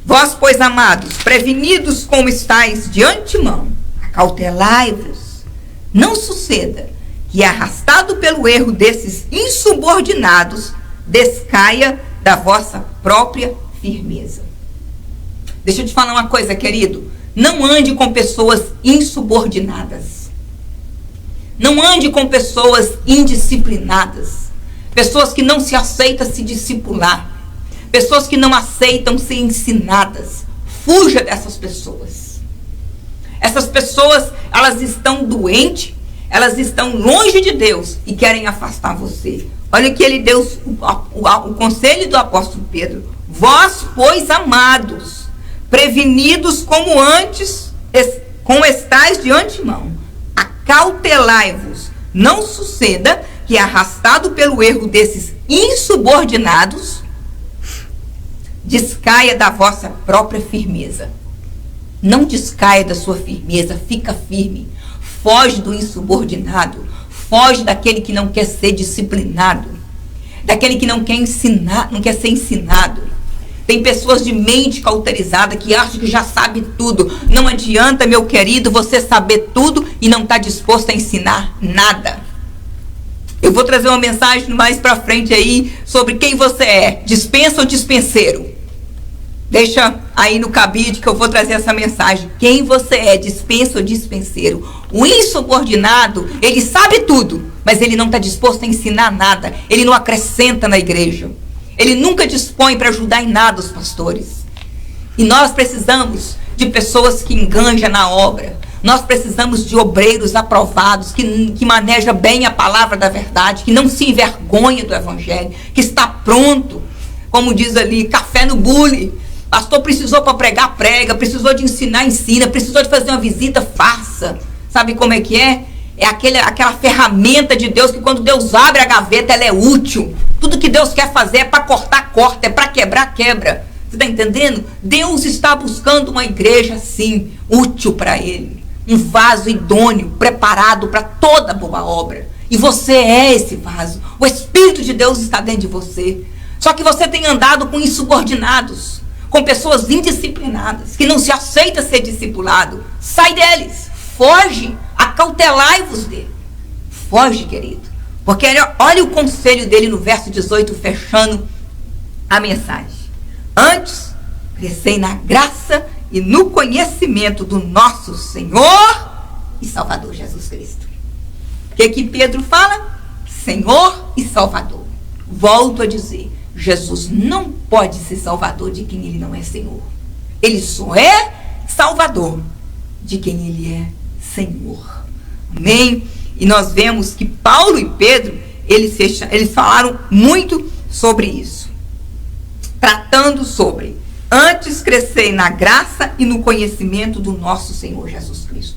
Vós, pois, amados, prevenidos como estáis de antemão, acautelai-vos. Não suceda que, arrastado pelo erro desses insubordinados, descaia da vossa própria firmeza. Deixa eu te falar uma coisa, querido. Não ande com pessoas insubordinadas. Não ande com pessoas indisciplinadas. Pessoas que não se aceitam se discipular. Pessoas que não aceitam ser ensinadas. Fuja dessas pessoas. Essas pessoas, elas estão doentes, elas estão longe de Deus e querem afastar você. Olha que ele deu o conselho do apóstolo Pedro. Vós, pois, amados, prevenidos como estáis de antemão, acautelai-vos. Não suceda que, arrastado pelo erro desses insubordinados, descaia da vossa própria firmeza. Não descaia da sua firmeza, fica firme. Foge do insubordinado, foge daquele que não quer ser disciplinado, daquele que não quer ensinar, não quer ser ensinado. Tem pessoas de mente cauterizada que acham que já sabe tudo. Não adianta, meu querido, você saber tudo e não estar disposto a ensinar nada. Eu vou trazer uma mensagem mais pra frente aí sobre quem você é, dispensa ou dispenseiro. Deixa aí no cabide que eu vou trazer essa mensagem. Quem você é, dispensa ou dispenseiro? O insubordinado, ele sabe tudo, mas ele não está disposto a ensinar nada. Ele não acrescenta na igreja. Ele nunca dispõe para ajudar em nada os pastores. E nós precisamos de pessoas que enganjam na obra. Nós precisamos de obreiros aprovados, que manejam bem a palavra da verdade, que não se envergonha do evangelho, que está pronto, como diz ali, café no bule. Pastor precisou para pregar, prega. Precisou de ensinar, ensina. Precisou de fazer uma visita, faça. Sabe como é que é? É aquela ferramenta de Deus que quando Deus abre a gaveta, ela é útil. Tudo que Deus quer fazer é para cortar, corta. É para quebrar, quebra. Você está entendendo? Deus está buscando uma igreja, sim, útil para Ele. Um vaso idôneo, preparado para toda boa obra. E você é esse vaso. O Espírito de Deus está dentro de você. Só que você tem andado com insubordinados, com pessoas indisciplinadas, que não se aceita ser discipulado. Sai deles. Foge. Acautelai-vos dele. Foge, querido. Porque olha o conselho dele no verso 18, fechando a mensagem. Antes, crescei na graça e no conhecimento do nosso Senhor e Salvador Jesus Cristo. O que Pedro fala? Senhor e Salvador. Volto a dizer, Jesus não pode ser Salvador de quem Ele não é Senhor. Ele só é Salvador de quem Ele é Senhor. Amém? E nós vemos que Paulo e Pedro, eles falaram muito sobre isso. Tratando sobre, antes crescei na graça e no conhecimento do nosso Senhor Jesus Cristo.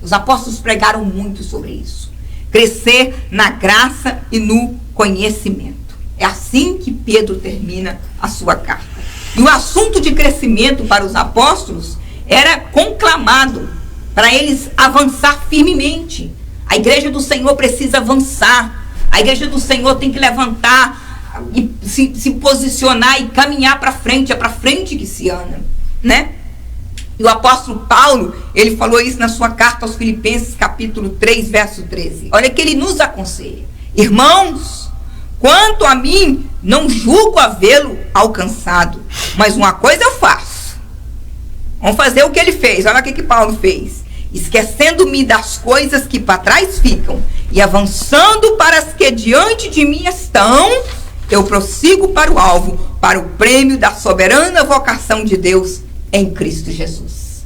Os apóstolos pregaram muito sobre isso. Crescer na graça e no conhecimento. É assim que Pedro termina a sua carta. E o assunto de crescimento para os apóstolos era conclamado para eles avançar firmemente. A igreja do Senhor precisa avançar. A igreja do Senhor tem que levantar e se posicionar e caminhar para frente. É para frente que se anda, né? E o apóstolo Paulo, ele falou isso na sua carta aos Filipenses, capítulo 3, verso 13. Olha que ele nos aconselha. Irmãos, quanto a mim, não julgo havê-lo alcançado, mas uma coisa eu faço. Vamos fazer o que ele fez. Olha o que Paulo fez. Esquecendo-me das coisas que para trás ficam e avançando para as que diante de mim estão, eu prossigo para o alvo, para o prêmio da soberana vocação de Deus em Cristo Jesus.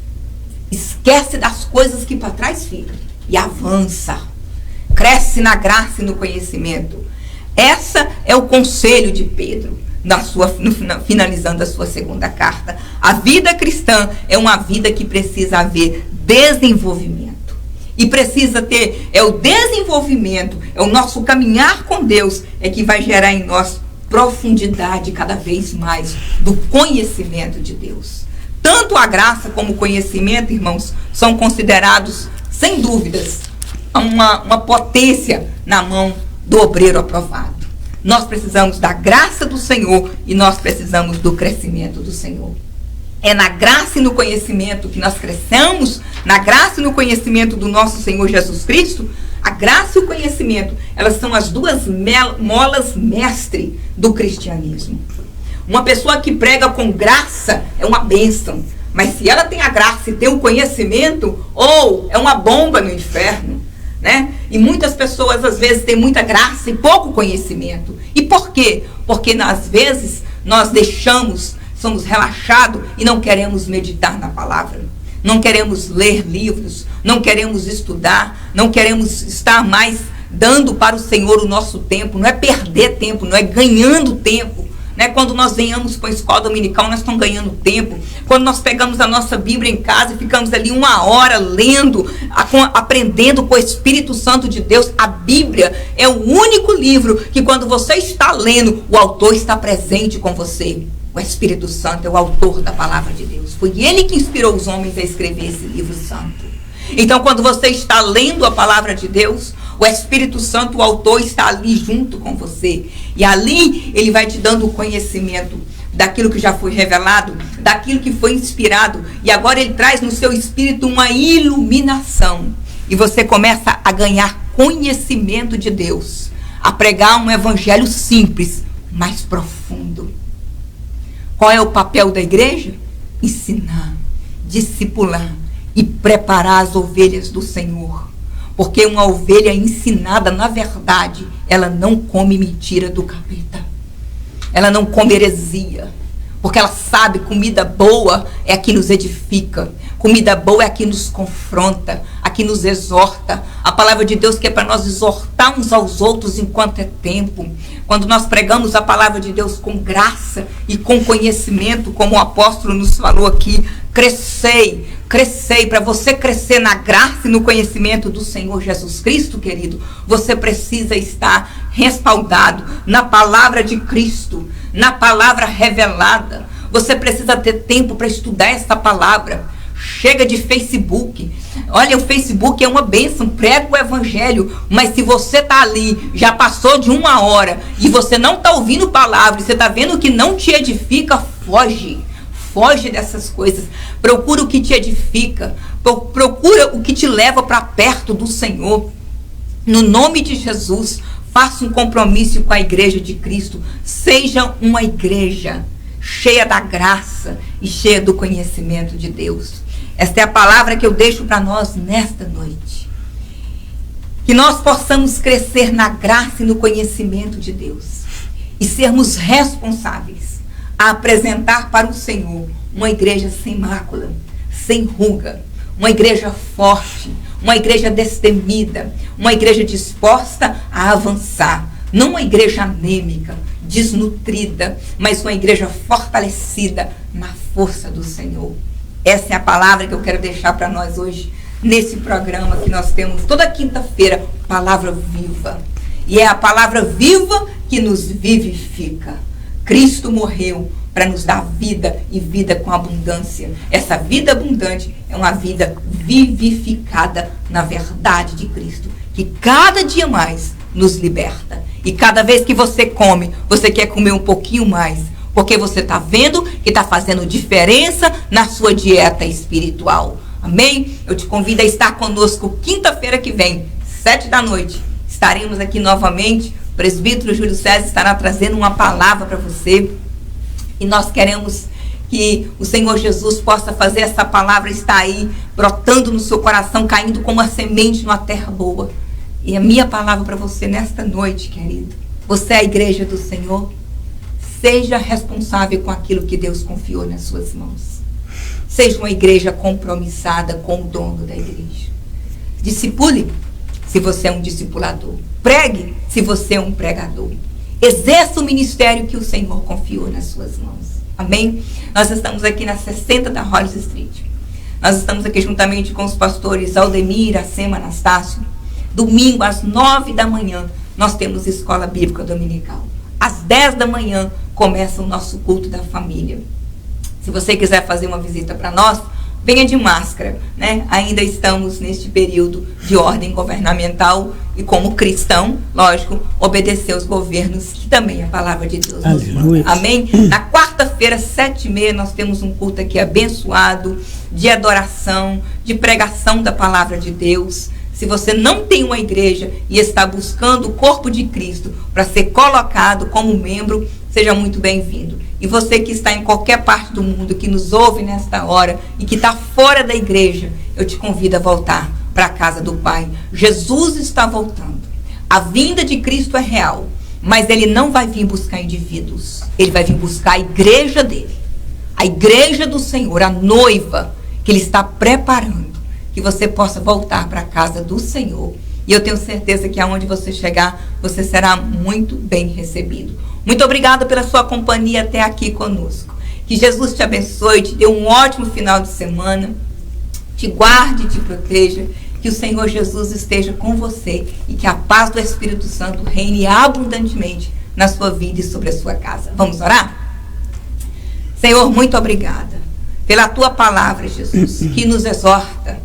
Esquece das coisas que para trás ficam e avança. Cresce na graça e no conhecimento. Essa é o conselho de Pedro, finalizando a sua segunda carta. A vida cristã é uma vida que precisa haver desenvolvimento. E precisa ter, é o desenvolvimento, é o nosso caminhar com Deus, é que vai gerar em nós profundidade cada vez mais do conhecimento de Deus. Tanto a graça como o conhecimento, irmãos, são considerados, sem dúvidas, uma potência na mão do obreiro aprovado. Nós precisamos da graça do Senhor e nós precisamos do crescimento do Senhor. É na graça e no conhecimento que nós crescemos, na graça e no conhecimento do nosso Senhor Jesus Cristo. A graça e o conhecimento, elas são as duas molas mestre do cristianismo. Uma pessoa que prega com graça é uma bênção, mas se ela tem a graça e tem o conhecimento, é uma bomba no inferno, né? E muitas pessoas às vezes têm muita graça e pouco conhecimento. E por quê? Porque às vezes nós somos relaxados e não queremos meditar na palavra. Não queremos ler livros, não queremos estudar, não queremos estar mais dando para o Senhor o nosso tempo. Não é perder tempo, não é ganhando tempo. Né? Quando nós venhamos para a escola dominical, nós estamos ganhando tempo. Quando nós pegamos a nossa Bíblia em casa e ficamos ali 1 hora lendo, aprendendo com o Espírito Santo de Deus, a Bíblia é o único livro que quando você está lendo, o autor está presente com você. O Espírito Santo é o autor da palavra de Deus. Foi ele que inspirou os homens a escrever esse livro santo. Então, quando você está lendo a palavra de Deus, o Espírito Santo, o autor, está ali junto com você. E ali, ele vai te dando o conhecimento daquilo que já foi revelado, daquilo que foi inspirado. E agora ele traz no seu espírito uma iluminação. E você começa a ganhar conhecimento de Deus. A pregar um evangelho simples, mas profundo. Qual é o papel da igreja? Ensinar, discipular e preparar as ovelhas do Senhor. Porque uma ovelha ensinada, na verdade, ela não come mentira do capeta. Ela não come heresia. Porque ela sabe que comida boa é a que nos edifica. Comida boa é a que nos confronta, a que nos exorta. A palavra de Deus que é para nós exortar uns aos outros enquanto é tempo. Quando nós pregamos a palavra de Deus com graça e com conhecimento, como o apóstolo nos falou aqui, crescei. Para você crescer na graça e no conhecimento do Senhor Jesus Cristo, querido, você precisa estar respaldado na palavra de Cristo, na palavra revelada. Você precisa ter tempo para estudar essa palavra. Chega de Facebook. Olha, o Facebook é uma bênção, prega o evangelho, mas se você está ali, já passou de 1 hora, e você não está ouvindo palavra, você está vendo que não te edifica, foge. Foge dessas coisas. Procura o que te edifica. Procura o que te leva para perto do Senhor. No nome de Jesus, faça um compromisso com a igreja de Cristo. Seja uma igreja cheia da graça e cheia do conhecimento de Deus. Esta é a palavra que eu deixo para nós nesta noite. Que nós possamos crescer na graça e no conhecimento de Deus. E sermos responsáveis a apresentar para o Senhor uma igreja sem mácula, sem ruga, uma igreja forte, uma igreja destemida, uma igreja disposta a avançar, não uma igreja anêmica, desnutrida, mas uma igreja fortalecida na força do Senhor. Essa é a palavra que eu quero deixar para nós hoje, nesse programa que nós temos toda quinta-feira, palavra viva. E é a palavra viva que nos vivifica. Cristo morreu para nos dar vida e vida com abundância. Essa vida abundante é uma vida vivificada na verdade de Cristo, que cada dia mais nos liberta. E cada vez que você come, você quer comer um pouquinho mais, porque você está vendo que está fazendo diferença na sua dieta espiritual. Amém? Eu te convido a estar conosco quinta-feira que vem, 19h. Estaremos aqui novamente. O presbítero Júlio César estará trazendo uma palavra para você. E nós queremos que o Senhor Jesus possa fazer essa palavra estar aí, brotando no seu coração, caindo como uma semente numa terra boa. E a minha palavra para você nesta noite, querido. Você é a igreja do Senhor. Seja responsável com aquilo que Deus confiou nas suas mãos. Seja uma igreja compromissada com o dono da igreja. Discipule, se você é um discipulador. Pregue, se você é um pregador. Exerça o ministério que o Senhor confiou nas suas mãos. Amém? Nós estamos aqui na 60 da Hollis Street. Nós estamos aqui juntamente com os pastores Aldemir, Iracema, Anastácio. Domingo, às 9 da manhã, nós temos escola bíblica dominical. Às 10 da manhã, começa o nosso culto da família. Se você quiser fazer uma visita para nós, venha de máscara, né? Ainda estamos neste período de ordem governamental e como cristão, lógico, obedecer aos governos, que também a palavra de Deus nos manda. Amém? Na quarta-feira, 7h30, nós temos um culto aqui abençoado, de adoração, de pregação da palavra de Deus. Se você não tem uma igreja e está buscando o corpo de Cristo para ser colocado como membro, seja muito bem-vindo. E você que está em qualquer parte do mundo, que nos ouve nesta hora e que está fora da igreja, eu te convido a voltar para a casa do Pai. Jesus está voltando. A vinda de Cristo é real, mas Ele não vai vir buscar indivíduos. Ele vai vir buscar a igreja dele. A igreja do Senhor, a noiva que Ele está preparando. Que você possa voltar para a casa do Senhor. E eu tenho certeza que aonde você chegar, você será muito bem recebido. Muito obrigada pela sua companhia até aqui conosco. Que Jesus te abençoe, te dê um ótimo final de semana. Te guarde e te proteja. Que o Senhor Jesus esteja com você. E que a paz do Espírito Santo reine abundantemente na sua vida e sobre a sua casa. Vamos orar? Senhor, muito obrigada pela tua palavra, Jesus, que nos exorta,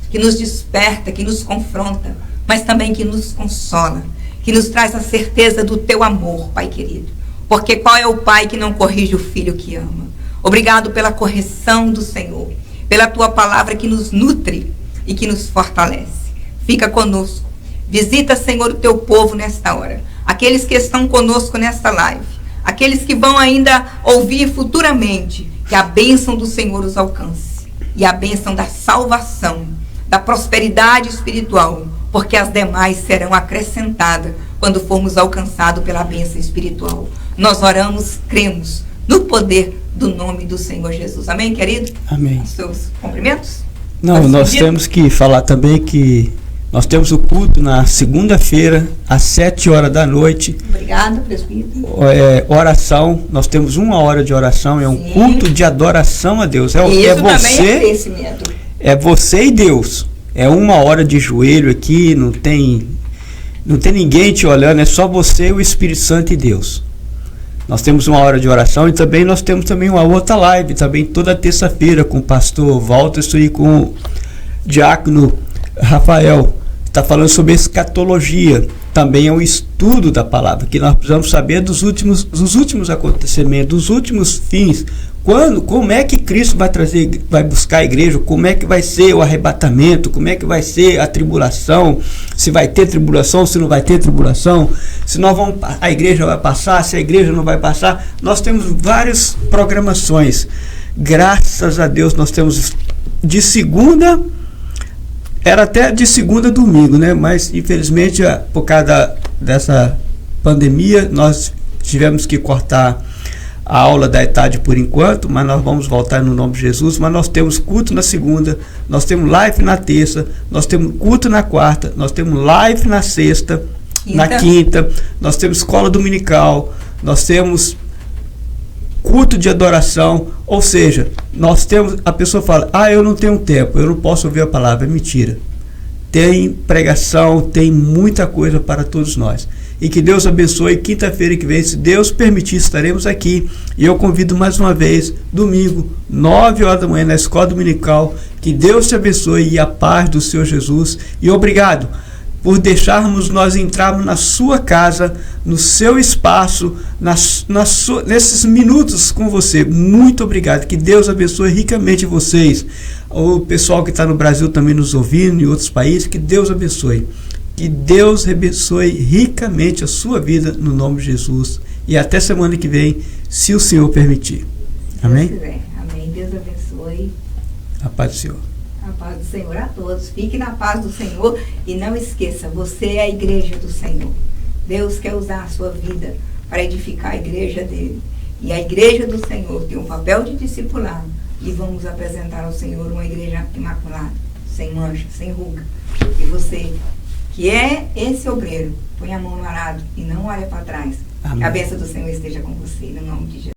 que nos desperta, que nos confronta, mas também que nos consola, que nos traz a certeza do teu amor, Pai querido. Porque qual é o pai que não corrige o filho que ama? Obrigado pela correção do Senhor, pela tua palavra que nos nutre e que nos fortalece. Fica conosco. Visita, Senhor, o teu povo nesta hora. Aqueles que estão conosco nesta live. Aqueles que vão ainda ouvir futuramente. Que a bênção do Senhor os alcance. E a bênção da salvação, da prosperidade espiritual, porque as demais serão acrescentadas quando formos alcançados pela bênção espiritual. Nós oramos, cremos no poder do nome do Senhor Jesus. Amém, querido? Amém. Os seus cumprimentos? Não, nós temos que falar também que nós temos o culto na segunda-feira, às 7h da noite. Obrigada, presbítero. Oração, nós temos 1 hora de oração, é um Sim. culto de adoração a Deus. Isso você, também é crescimento. É você e Deus. É 1 hora de joelho aqui, não tem ninguém te olhando, é só você, o Espírito Santo e Deus. Nós temos uma hora de oração e também nós temos também uma outra live, também toda terça-feira, com o pastor Walter e com o diácono Rafael. Está falando sobre escatologia. Também é um estudo da palavra, que nós precisamos saber dos últimos acontecimentos, dos últimos fins. Como é que Cristo vai buscar a igreja, como é que vai ser o arrebatamento, como é que vai ser a tribulação, se vai ter tribulação, se não vai ter tribulação, se a igreja vai passar, se a igreja não vai passar. Nós temos várias programações. Graças a Deus nós temos de segunda, era até de segunda a domingo, né? Mas infelizmente por causa dessa pandemia nós tivemos que cortar a aula da tarde por enquanto, mas nós vamos voltar no nome de Jesus. Mas nós temos culto na segunda, nós temos live na terça, nós temos culto na quarta, nós temos live na sexta, na quinta, nós temos escola dominical, nós temos culto de adoração. Ou seja, nós temos, a pessoa fala, eu não tenho tempo, eu não posso ouvir a palavra. É mentira. Tem pregação, tem muita coisa para todos nós. E que Deus abençoe. Quinta-feira que vem, se Deus permitir, estaremos aqui. E eu convido mais uma vez, domingo, 9 horas da manhã, na escola dominical. Que Deus te abençoe e a paz do Senhor Jesus. E obrigado por deixarmos nós entrarmos na sua casa, no seu espaço, nesses minutos com você. Muito obrigado. Que Deus abençoe ricamente vocês. O pessoal que está no Brasil também nos ouvindo, em outros países, que Deus abençoe. Que Deus abençoe ricamente a sua vida, no nome de Jesus. E até semana que vem, se o Senhor permitir. Amém? Deus quiser. Amém. Deus abençoe. A paz do Senhor. A paz do Senhor a todos. Fique na paz do Senhor e não esqueça, você é a igreja do Senhor. Deus quer usar a sua vida para edificar a igreja dele. E a igreja do Senhor tem um papel de discipulado. E vamos apresentar ao Senhor uma igreja imaculada, sem mancha, sem ruga. E você, que é esse obreiro, põe a mão no arado e não olha para trás. Amém. Que a bênção do Senhor esteja com você, no nome de Jesus.